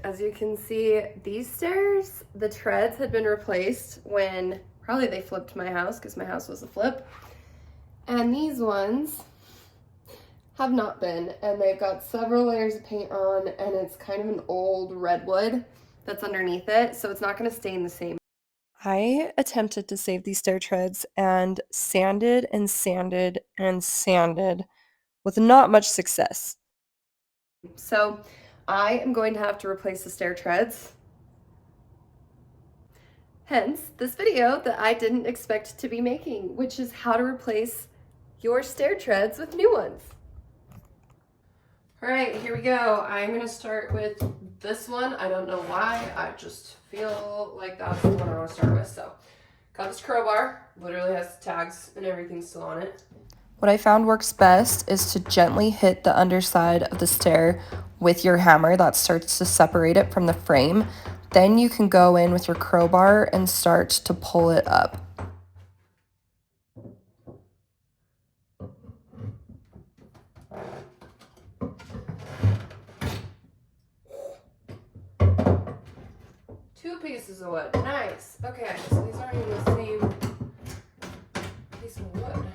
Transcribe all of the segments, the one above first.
As you can see, these stairs, the treads had been replaced when probably they flipped my house because my house was a flip. And these ones have not been, and they've got several layers of paint on, and it's kind of an old redwood that's underneath it, so it's not going to stain the same. I attempted to save these stair treads and sanded and sanded and sanded with not much success. So I am going to have to replace the stair treads. Hence this video that I didn't expect to be making, which is how to replace your stair treads with new ones. All right, here we go. I'm gonna start with this one. I don't know why, I just feel like that's the one I wanna start with. So, got this crowbar, literally has the tags and everything still on it. What I found works best is to gently hit the underside of the stair with your hammer. That starts to separate it from the frame. Then you can go in with your crowbar and start to pull it up. Two pieces of wood. Nice. Okay, so these aren't even the same piece of wood.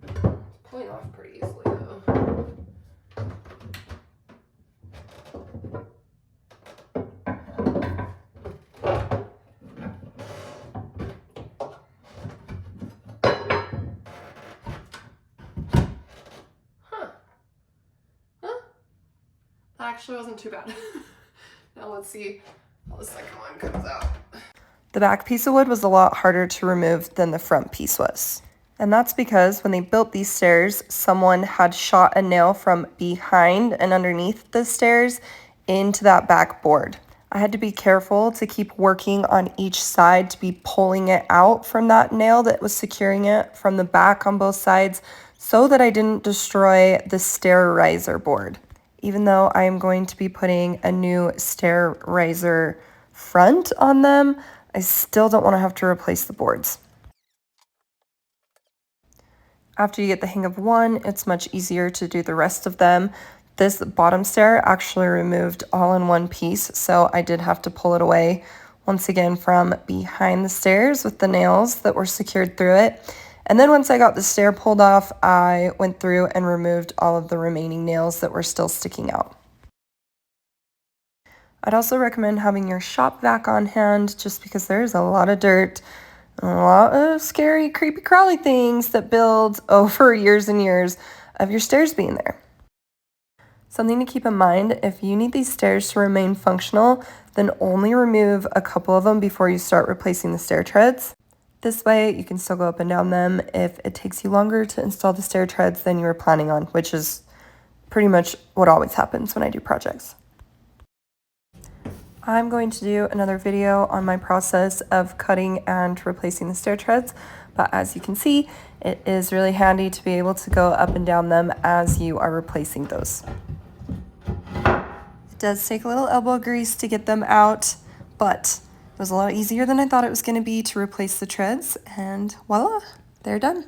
It's pulling off pretty easily though. That actually wasn't too bad. Now let's see how the second one comes out. The back piece of wood was a lot harder to remove than the front piece was. And that's because when they built these stairs, someone had shot a nail from behind and underneath the stairs into that back board. I had to be careful to keep working on each side to be pulling it out from that nail that was securing it from the back on both sides so that I didn't destroy the stair riser board. Even though I am going to be putting a new stair riser front on them, I still don't want to have to replace the boards. After you get the hang of one, it's much easier to do the rest of them. This bottom stair actually removed all in one piece, so I did have to pull it away once again from behind the stairs with the nails that were secured through it. And then once I got the stair pulled off, I went through and removed all of the remaining nails that were still sticking out. I'd also recommend having your shop vac on hand just because there's a lot of dirt, a lot of scary, creepy, crawly things that build over years and years of your stairs being there. Something to keep in mind, if you need these stairs to remain functional, then only remove a couple of them before you start replacing the stair treads. This way, you can still go up and down them if it takes you longer to install the stair treads than you were planning on, which is pretty much what always happens when I do projects. I'm going to do another video on my process of cutting and replacing the stair treads, but as you can see, it is really handy to be able to go up and down them as you are replacing those. It does take a little elbow grease to get them out, but it was a lot easier than I thought it was going to be to replace the treads, and voila, they're done.